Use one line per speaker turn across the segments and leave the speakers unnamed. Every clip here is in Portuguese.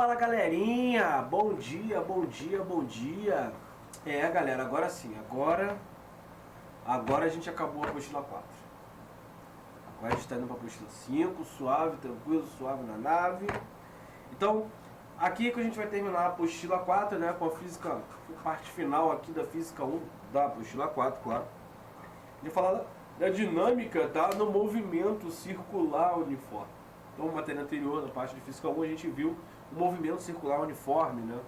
Fala galerinha, bom dia, bom dia, bom dia. Galera, agora sim, agora a gente acabou a apostila 4. Agora a gente está indo para a apostila 5, suave, tranquilo, suave na nave. Então, aqui que a gente vai terminar a apostila 4, né, com a física, parte final aqui da física 1 da apostila 4, claro. A gente vai falar da dinâmica, tá, no movimento circular uniforme. Então, na matéria anterior, na parte de física 1, a gente viu o movimento circular uniforme, né?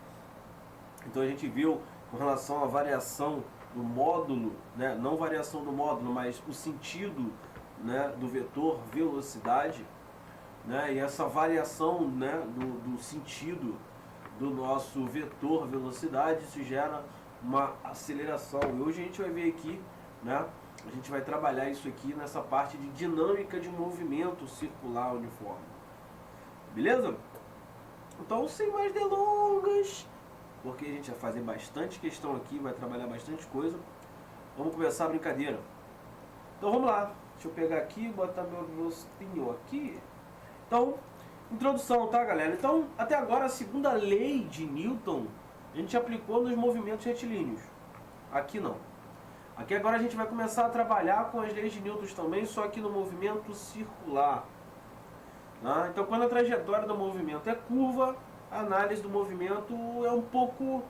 Então a gente viu com relação à variação do módulo, né? Não variação do módulo, mas o sentido, né, do vetor velocidade, né? E essa variação, né, do sentido do nosso vetor velocidade, isso gera uma aceleração. E hoje a gente vai ver aqui, né? A gente vai trabalhar isso aqui nessa parte de dinâmica de movimento circular uniforme. Beleza? Então, sem mais delongas, porque a gente vai fazer bastante questão aqui, vai trabalhar bastante coisa, vamos começar a brincadeira. Então vamos lá, deixa eu pegar aqui, botar meu espinho aqui. Então, introdução, tá galera? Então, até agora a segunda lei de Newton a gente aplicou nos movimentos retilíneos. Aqui não. Aqui agora a gente vai começar a trabalhar com as leis de Newton também, só que no movimento circular. Então, quando a trajetória do movimento é curva, a análise do movimento é um pouco,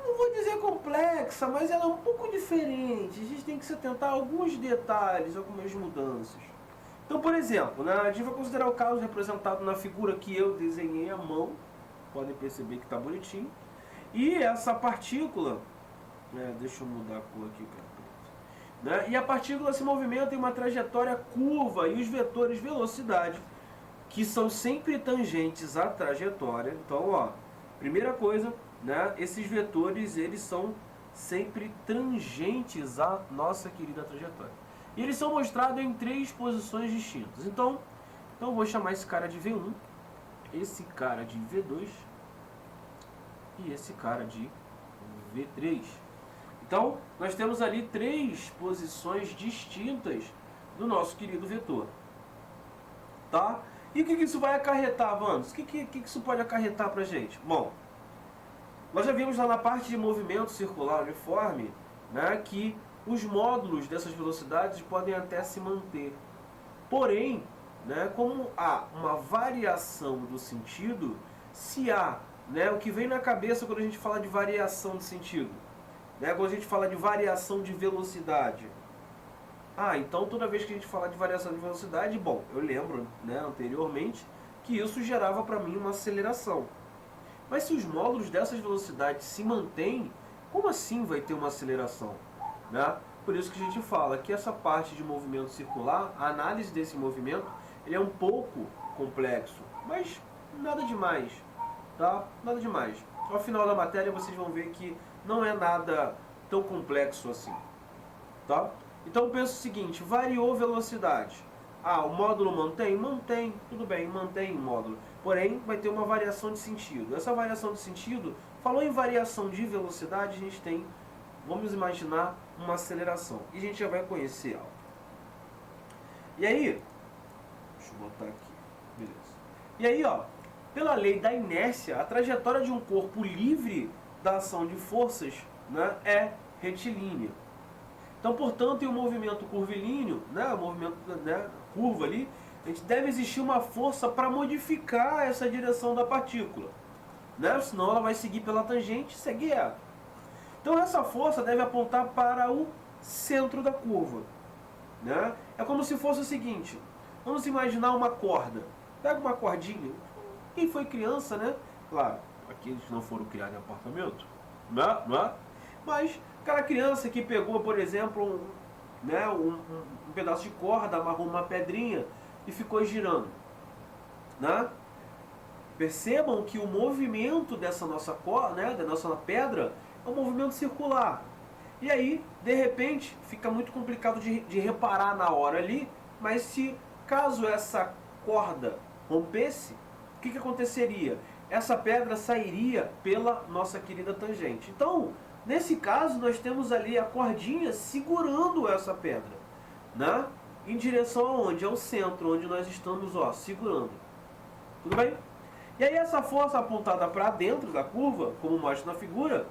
não vou dizer complexa, mas ela é um pouco diferente. A gente tem que se atentar a alguns detalhes, algumas mudanças. Então, por exemplo, né, a gente vai considerar o caso representado na figura que eu desenhei à mão. Podem perceber que está bonitinho. E essa partícula, deixa eu mudar a cor aqui, cara. Né? E a partícula se movimenta em uma trajetória curva e os vetores velocidade, que são sempre tangentes à trajetória. Então, ó, primeira coisa, né? Esses vetores, eles são sempre tangentes à nossa querida trajetória. E eles são mostrados em 3 posições distintas. Então eu vou chamar esse cara de V1, esse cara de V2 e esse cara de V3. Então, nós temos ali 3 posições distintas do nosso querido vetor. Tá? E o que isso vai acarretar, Vandos? O que isso pode acarretar para a gente? Bom, nós já vimos lá na parte de movimento circular uniforme, né, que os módulos dessas velocidades podem até se manter. Porém, né, como há uma variação do sentido, se há, né, o que vem na cabeça quando a gente fala de variação de sentido, né, quando a gente fala de variação de velocidade. Então toda vez que a gente fala de variação de velocidade, bom, eu lembro, né, anteriormente que isso gerava para mim uma aceleração. Mas se os módulos dessas velocidades se mantêm, como assim vai ter uma aceleração? Né? Por isso que a gente fala que essa parte de movimento circular, a análise desse movimento, ele é um pouco complexo, mas nada demais, tá? Nada demais. Ao final da matéria vocês vão ver que não é nada tão complexo assim, tá? Então pensa o seguinte, variou velocidade. O módulo mantém? Mantém, tudo bem, mantém o módulo. Porém, vai ter uma variação de sentido. Essa variação de sentido, falou em variação de velocidade, a gente tem, vamos imaginar, uma aceleração. E a gente já vai conhecer algo. E aí, deixa eu botar aqui, beleza. E aí, ó, pela lei da inércia, a trajetória de um corpo livre da ação de forças, né, é retilínea. Então, portanto, em um movimento curvilíneo, né, o movimento, né, curva ali, a gente deve existir uma força para modificar essa direção da partícula, né? Senão ela vai seguir pela tangente e segue reto. Então essa força deve apontar para o centro da curva, né? É como se fosse o seguinte, vamos imaginar uma corda. Pega uma cordinha. Quem foi criança, né? Claro, aqueles que não foram criados em apartamento, não é? Mas aquela criança que pegou, por exemplo, um pedaço de corda, amarrou uma pedrinha e ficou girando, né? Percebam que o movimento dessa nossa corda, né, da nossa pedra, é um movimento circular. E aí, de repente, fica muito complicado de reparar na hora ali, mas se caso essa corda rompesse, o que aconteceria? Essa pedra sairia pela nossa querida tangente. Então, nesse caso, nós temos ali a cordinha segurando essa pedra, né? Em direção aonde? Ao centro, onde nós estamos, ó, segurando. Tudo bem? E aí essa força apontada para dentro da curva, como mostra na figura,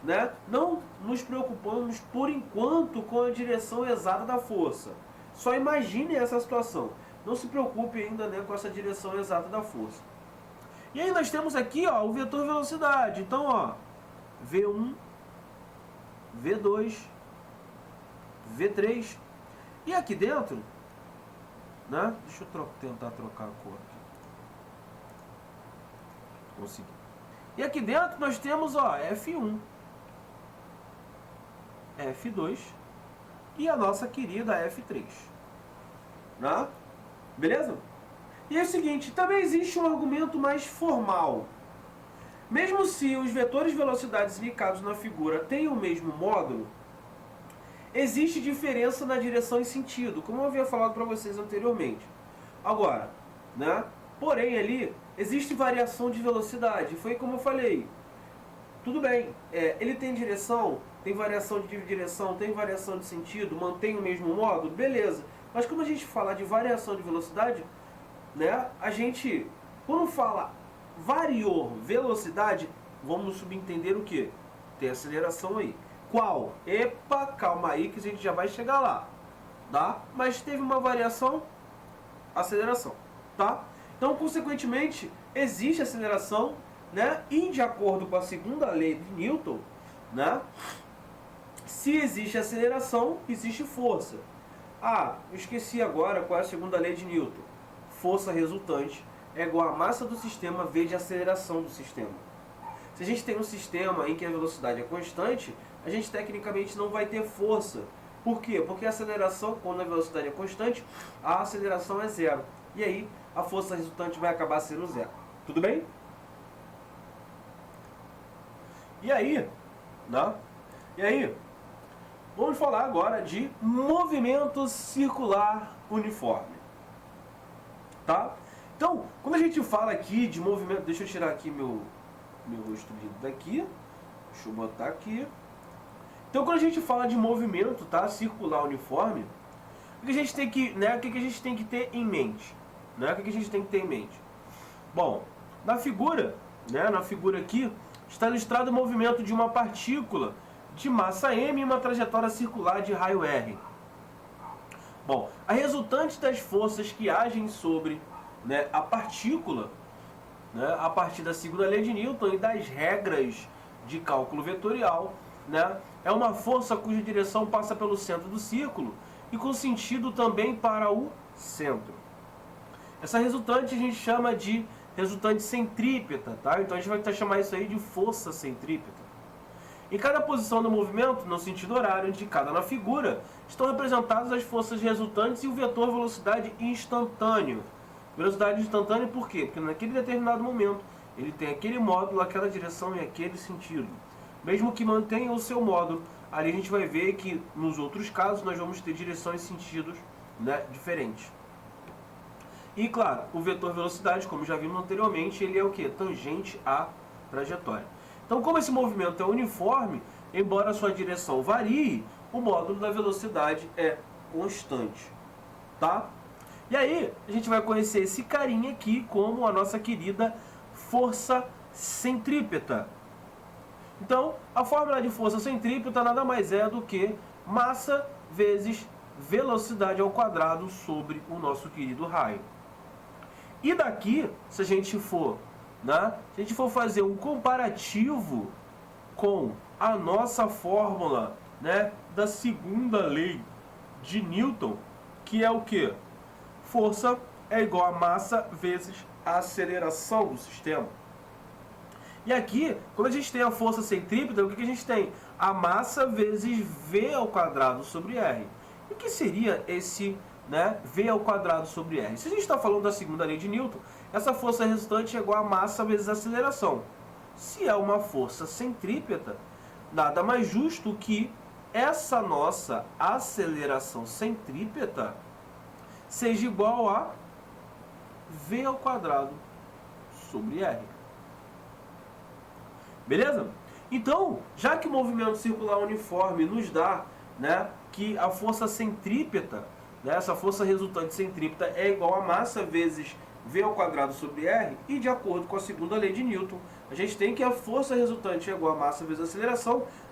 né, não nos preocupamos por enquanto com a direção exata da força. Só imagine essa situação. Não se preocupe ainda, né, com essa direção exata da força. E aí nós temos aqui, ó, o vetor velocidade. Então, ó, V1, V2, V3. E aqui dentro, né? Deixa eu tentar trocar a cor aqui. Consegui. E aqui dentro nós temos, ó, F1, F2 e a nossa querida F3. Né? Beleza? E é o seguinte, também existe um argumento mais formal. Mesmo se os vetores de velocidades indicados na figura têm o mesmo módulo, existe diferença na direção e sentido, como eu havia falado para vocês anteriormente. Agora, né? Porém ali existe variação de velocidade, foi como eu falei. Tudo bem, ele tem direção, tem variação de direção, tem variação de sentido, mantém o mesmo módulo, beleza. Mas quando a gente fala de variação de velocidade, né, a gente, quando fala variou velocidade, vamos subentender o que? Tem aceleração aí. Qual? Epa, calma aí que a gente já vai chegar lá, tá? Mas teve uma variação, aceleração, tá? Então, consequentemente, existe aceleração, né? E de acordo com a segunda lei de Newton, né? Se existe aceleração, existe força. Ah, eu esqueci agora qual é a segunda lei de Newton. Força resultante é igual a massa do sistema vezes a aceleração do sistema. Se a gente tem um sistema em que a velocidade é constante, a gente tecnicamente não vai ter força. Por quê? Porque a aceleração, quando a velocidade é constante, a aceleração é zero. E aí, a força resultante vai acabar sendo zero. Tudo bem? E aí, né? E aí, vamos falar agora de movimento circular uniforme. Tá? Então, quando a gente fala aqui de movimento... Deixa eu tirar aqui meu rosto lindo daqui. Deixa eu botar aqui. Então, quando a gente fala de movimento, tá, circular uniforme, o que a gente tem que, né, o que a gente tem que ter em mente? Né? O que a gente tem que ter em mente? Bom, na figura, né, na figura aqui, está ilustrado o movimento de uma partícula de massa m e uma trajetória circular de raio r. Bom, a resultante das forças que agem sobre, né, a partícula, né, a partir da segunda lei de Newton e das regras de cálculo vetorial, né, é uma força cuja direção passa pelo centro do círculo e com sentido também para o centro. Essa resultante a gente chama de resultante centrípeta, tá? Então a gente vai chamar isso aí de força centrípeta. Em cada posição do movimento, no sentido horário indicada na figura, estão representadas as forças resultantes e o vetor velocidade instantâneo. Velocidade instantânea por quê? Porque naquele determinado momento ele tem aquele módulo, aquela direção e aquele sentido. Mesmo que mantenha o seu módulo, ali a gente vai ver que nos outros casos nós vamos ter direções e sentidos, né, diferentes. E claro, o vetor velocidade, como já vimos anteriormente, ele é o que? Tangente à trajetória. Então, como esse movimento é uniforme, embora a sua direção varie, o módulo da velocidade é constante, tá? E aí, a gente vai conhecer esse carinha aqui como a nossa querida força centrípeta. Então, a fórmula de força centrípeta nada mais é do que massa vezes velocidade ao quadrado sobre o nosso querido raio. E daqui, se a gente for, né, se a gente for fazer um comparativo com a nossa fórmula, né, da segunda lei de Newton, que é o que? Força é igual a massa vezes a aceleração do sistema. E aqui, quando a gente tem a força centrípeta, o que a gente tem? A massa vezes V ao quadrado sobre R. E o que seria esse, né, V ao quadrado sobre R? Se a gente está falando da segunda lei de Newton, essa força resultante é igual a massa vezes a aceleração. Se é uma força centrípeta, nada mais justo que essa nossa aceleração centrípeta seja igual a V ao quadrado sobre R. Beleza? Então, já que o movimento circular uniforme nos dá, né, que a força centrípeta, né, essa força resultante centrípeta é igual a massa vezes V ao quadrado sobre R, e de acordo com a segunda lei de Newton, a gente tem que a força resultante é igual a massa vezes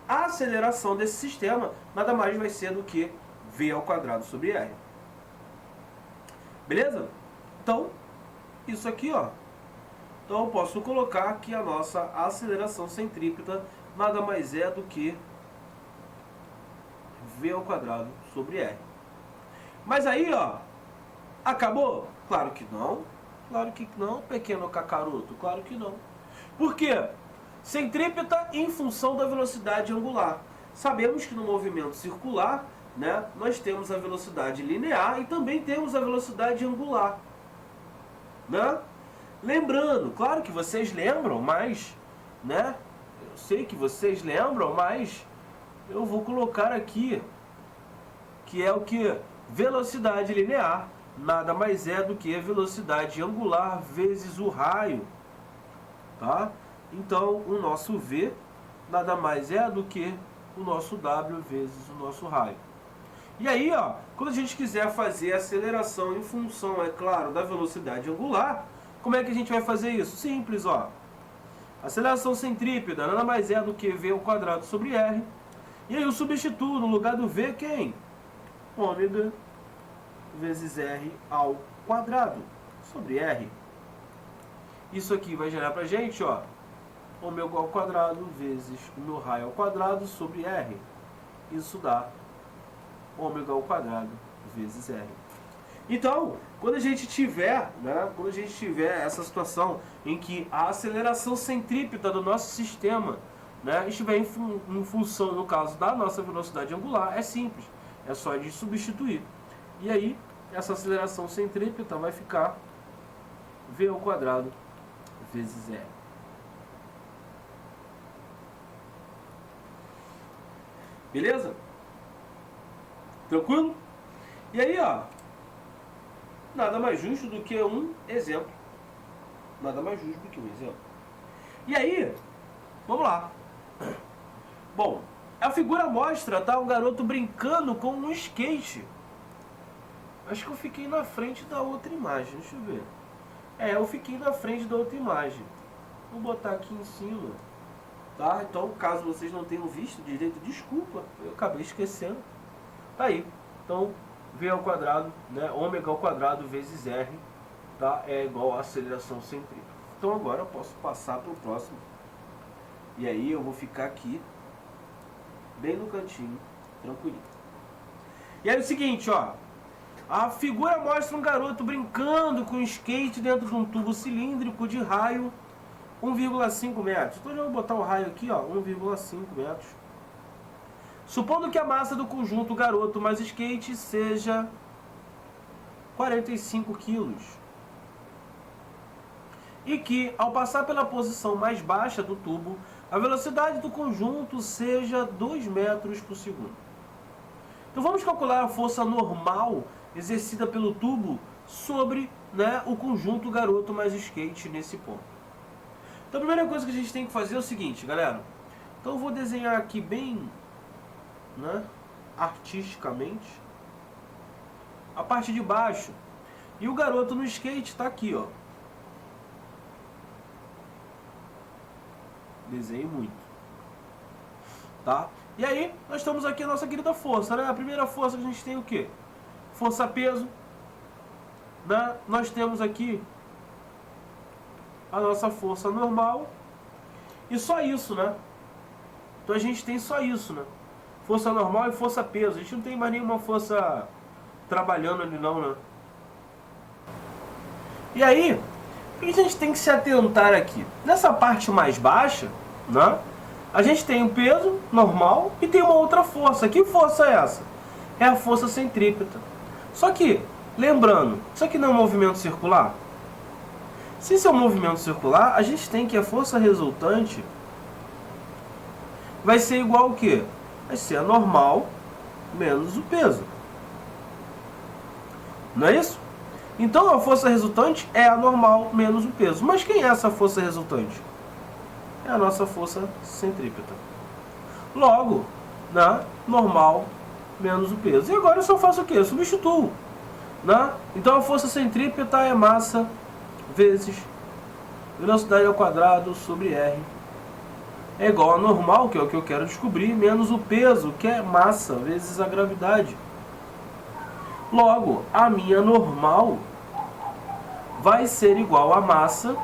a aceleração desse sistema nada mais vai ser do que V ao quadrado sobre R. Beleza? Então, isso aqui, ó. Então eu posso colocar que a nossa aceleração centrípeta nada mais é do que V ao quadrado sobre R. Mas aí, ó, acabou? Claro que não. Claro que não, pequeno cacaroto. Claro que não. Por quê? Centrípeta em função da velocidade angular. Sabemos que no movimento circular, né, nós temos a velocidade linear e também temos a velocidade angular. Né? Lembrando, claro que vocês lembram, mas, né, eu sei que vocês lembram, mas eu vou colocar aqui, que é o que? Velocidade linear nada mais é do que a velocidade angular vezes o raio, tá? Então, o nosso V nada mais é do que o nosso W vezes o nosso raio. E aí, ó, quando a gente quiser fazer a aceleração em função, é claro, da velocidade angular, como é que a gente vai fazer isso? Simples, ó. Aceleração centrípeta nada mais é do que V ao quadrado sobre R. E aí eu substituo no lugar do V quem? Ômega vezes R ao quadrado sobre R. Isso aqui vai gerar pra gente, ó, ômega ao quadrado vezes o meu raio ao quadrado sobre R. Isso dá ômega ao quadrado vezes R. Então, quando a gente tiver, né, quando a gente tiver essa situação em que a aceleração centrípeta do nosso sistema, né, estiver em função, no caso da nossa velocidade angular, é simples, é só de substituir. E aí, essa aceleração centrípeta vai ficar V ao quadrado vezes R. Beleza? Tranquilo? E aí, ó, nada mais justo do que um exemplo. Nada mais justo do que um exemplo. E aí, vamos lá. Bom, a figura mostra, tá, um garoto brincando com um skate. Acho que eu fiquei na frente da outra imagem, deixa eu ver. Eu fiquei na frente da outra imagem. Vou botar aqui em cima. Tá? Então, caso vocês não tenham visto direito, desculpa, eu acabei esquecendo. Tá aí. Então, V ao quadrado, né, ômega ao quadrado vezes R, tá, é igual a aceleração centrípeta. Então agora eu posso passar para o próximo. E aí eu vou ficar aqui, bem no cantinho, tranquilinho. E aí é o seguinte, ó. A figura mostra um garoto brincando com skate dentro de um tubo cilíndrico de raio 1,5 metros. Então eu vou botar o raio aqui, ó, 1,5 metros. Supondo que a massa do conjunto garoto mais skate seja 45 quilos. E que, ao passar pela posição mais baixa do tubo, a velocidade do conjunto seja 2 metros por segundo. Então vamos calcular a força normal exercida pelo tubo sobre, né, o conjunto garoto mais skate nesse ponto. Então a primeira coisa que a gente tem que fazer é o seguinte, galera. Então eu vou desenhar aqui bem, né, artisticamente a parte de baixo. E o garoto no skate está aqui, ó. Desenhe muito. Tá? E aí, nós temos aqui a nossa querida força, né? A primeira força que a gente tem é o quê? Força-peso. Né? Nós temos aqui a nossa força normal. E só isso, né? Então a gente tem só isso, né? Força normal e força-peso. A gente não tem mais nenhuma força trabalhando ali não, né? E aí, o que a gente tem que se atentar aqui? Nessa parte mais baixa, né? A gente tem o peso normal e tem uma outra força. Que força é essa? É a força centrípeta. Só que, lembrando, isso aqui não é um movimento circular? Se isso é um movimento circular, a gente tem que a força resultante vai ser igual ao quê? Vai ser a normal menos o peso. Não é isso? Então a força resultante é a normal menos o peso. Mas quem é essa força resultante? É a nossa força centrípeta. Logo, né, normal menos o peso. E agora eu só faço o quê? Eu substituo. Né? Então a força centrípeta é massa
vezes velocidade ao quadrado sobre R é igual a normal, que é o que eu quero descobrir, menos o peso, que é massa, vezes a gravidade. Logo, a minha normal vai ser igual a massa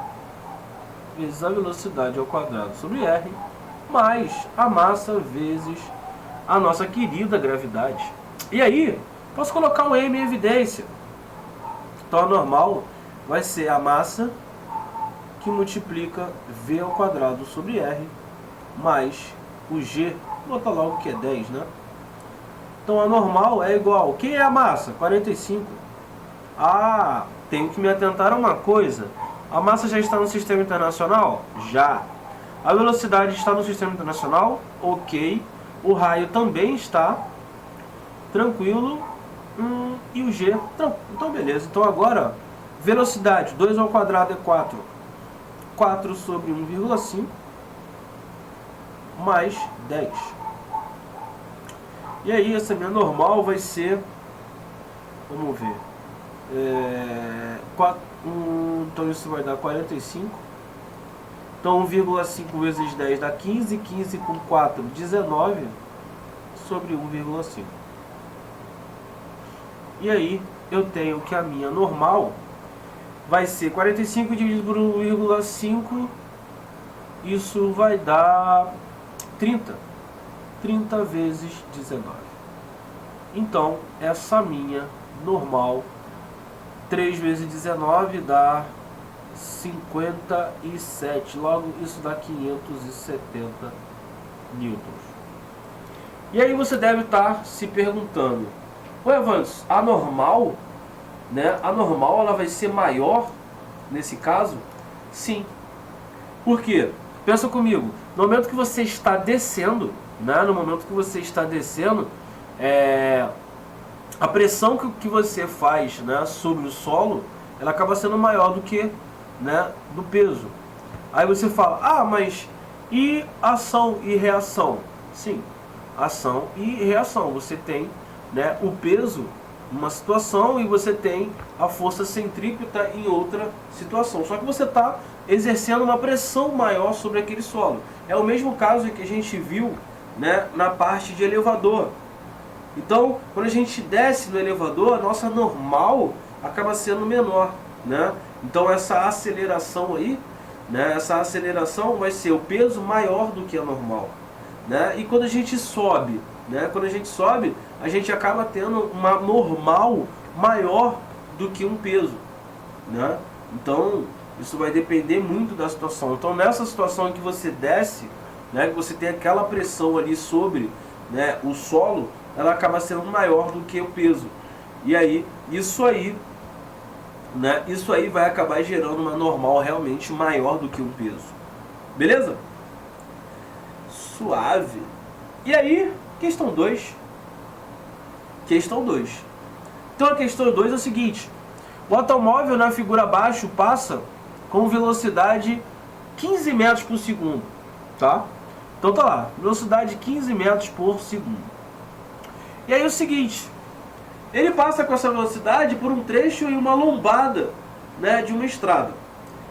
vezes a velocidade ao quadrado sobre R, mais a massa vezes a nossa querida gravidade. E aí, posso colocar um M em evidência. Então a normal vai ser a massa que multiplica V ao quadrado sobre R, mais o G, vou botar logo que é 10, né? Então a normal é igual, quem é a massa? 45. Ah, tenho que me atentar a uma coisa. A massa já está no sistema internacional? Já. A velocidade está no sistema internacional? Ok. O raio também está. Tranquilo. E o G? Então beleza. Então agora, velocidade, 2 ao quadrado é 4. 4 sobre 1,5 mais 10. E aí essa minha normal vai ser, vamos ver, então isso vai dar 45. Então 1,5 vezes 10 dá 15, 15 com 4, 19 sobre 1,5. E aí eu tenho que a minha normal vai ser 45 dividido por 1,5, isso vai dar 30. 30 vezes 19. Então, essa minha normal, 3 vezes 19 dá 57. Logo, isso dá 570 newtons. E aí você deve estar se perguntando, ué, Evans, a normal, né? A normal ela vai ser maior nesse caso? Sim. Por quê? Pensa comigo, no momento que você está descendo, né? No momento que você está descendo, a pressão que você faz, né, sobre o solo, ela acaba sendo maior do que, né, do peso. Aí você fala, ah, mas e ação e reação? Sim, ação e reação. Você tem, né, o peso numa situação e você tem a força centrípeta em outra situação. Só que você está exercendo uma pressão maior sobre aquele solo. É o mesmo caso que a gente viu, né, na parte de elevador. Então, quando a gente desce no elevador, a nossa normal acaba sendo menor, né? Então essa aceleração aí, né, essa aceleração vai ser o peso maior do que a normal, né? E quando a gente sobe, né, a gente acaba tendo uma normal maior do que um peso, né? Então isso vai depender muito da situação. Então nessa situação em que você desce, né, que você tem aquela pressão ali sobre, né, o solo, ela acaba sendo maior do que o peso. E aí, isso aí, né, isso aí vai acabar gerando uma normal realmente maior do que um peso. Beleza? Suave. E aí, questão 2. Questão 2. Então a questão 2 é o seguinte: o automóvel na figura abaixo passa com velocidade 15 metros por segundo, tá? Então tá lá, velocidade 15 metros por segundo. E aí é o seguinte, ele passa com essa velocidade por um trecho em uma lombada, né, de uma estrada.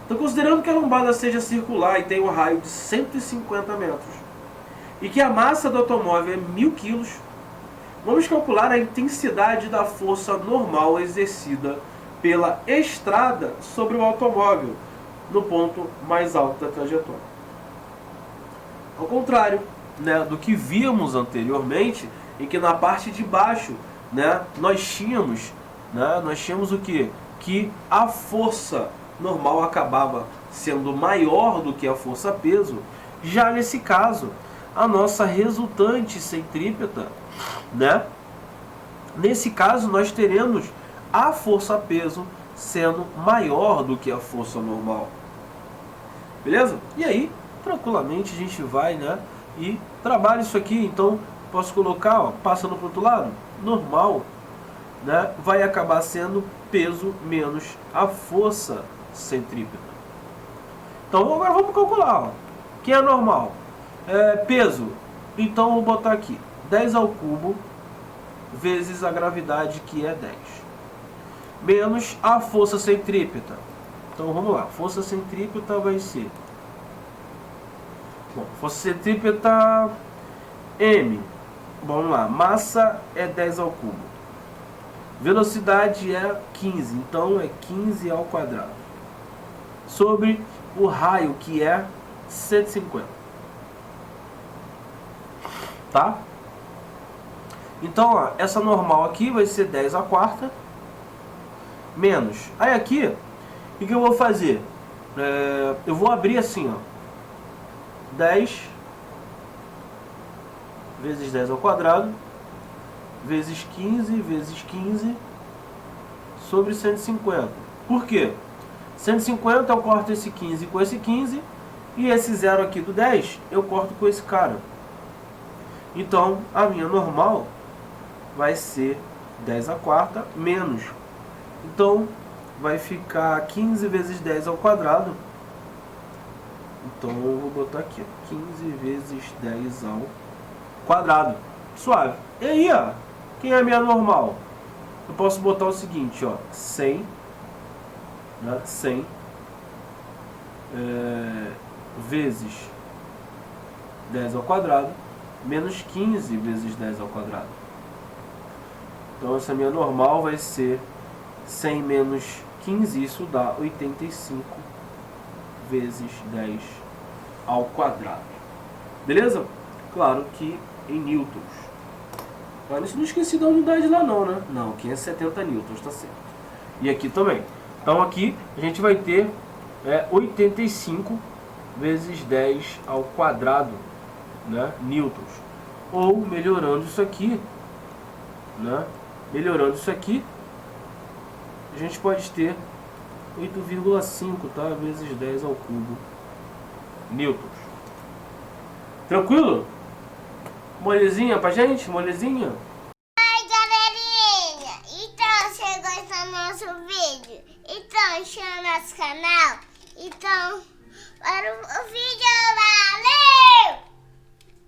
Então, considerando que a lombada seja circular e tem um raio de 150 metros, e que a massa do automóvel é 1000 kg, vamos calcular a intensidade da força normal exercida pela estrada sobre o automóvel no ponto mais alto da trajetória. Ao contrário, né, do que víamos anteriormente, em que na parte de baixo, né, nós tínhamos o quê? Que a força normal acabava sendo maior do que a força peso. Já nesse caso, a nossa resultante centrípeta, né, nesse caso nós teremos a força peso sendo maior do que a força normal. Beleza? E aí, tranquilamente a gente vai, né, e trabalha isso aqui. Então posso colocar, ó, passando para o outro lado, normal, né, vai acabar sendo peso menos a força centrípeta. Então agora vamos calcular, ó, que é normal, peso. Então vou botar aqui 10 ao cubo vezes a gravidade, que é 10, menos a força centrípeta. Então vamos lá, força centrípeta vai ser... Bom, força centrípeta M. Vamos lá, massa é 10 ao cubo. Velocidade é 15, então é 15 ao quadrado. Sobre o raio, que é 150. Tá? Então, ó, essa normal aqui vai ser 10 à quarta. Menos. Aí aqui, o que eu vou fazer? Eu vou abrir assim, ó. 10 vezes 10 ao quadrado, vezes 15, vezes 15, sobre 150. Por quê? 150 eu corto esse 15 com esse 15, e esse zero aqui do 10 eu corto com esse cara. Então, a minha normal vai ser 10 à quarta menos. Então, vai ficar 15 vezes 10 ao quadrado. Então, eu vou botar aqui, 15 vezes 10 ao quadrado. Suave. E aí, ó, quem é a minha normal? Eu posso botar o seguinte, ó, 100, né, 100 vezes 10 ao quadrado, menos 15 vezes 10 ao quadrado. Então, essa minha normal vai ser 100 menos 15, isso dá 85 vezes 10 ao quadrado. Beleza? Claro que em newtons. Mas não esqueci da unidade lá não, né? Não, 570 newtons, tá certo. E aqui também. Então aqui a gente vai ter 85 vezes 10 ao quadrado, né, newtons. Ou melhorando isso aqui, né? Melhorando isso aqui, a gente pode ter 8,5, tá? Vezes 10 ao cubo newtons. Tranquilo? Molezinha pra gente? Molezinha?
Oi, galerinha! Então, você gostou do nosso vídeo? Então, chama nosso canal. Então, para o vídeo, valeu!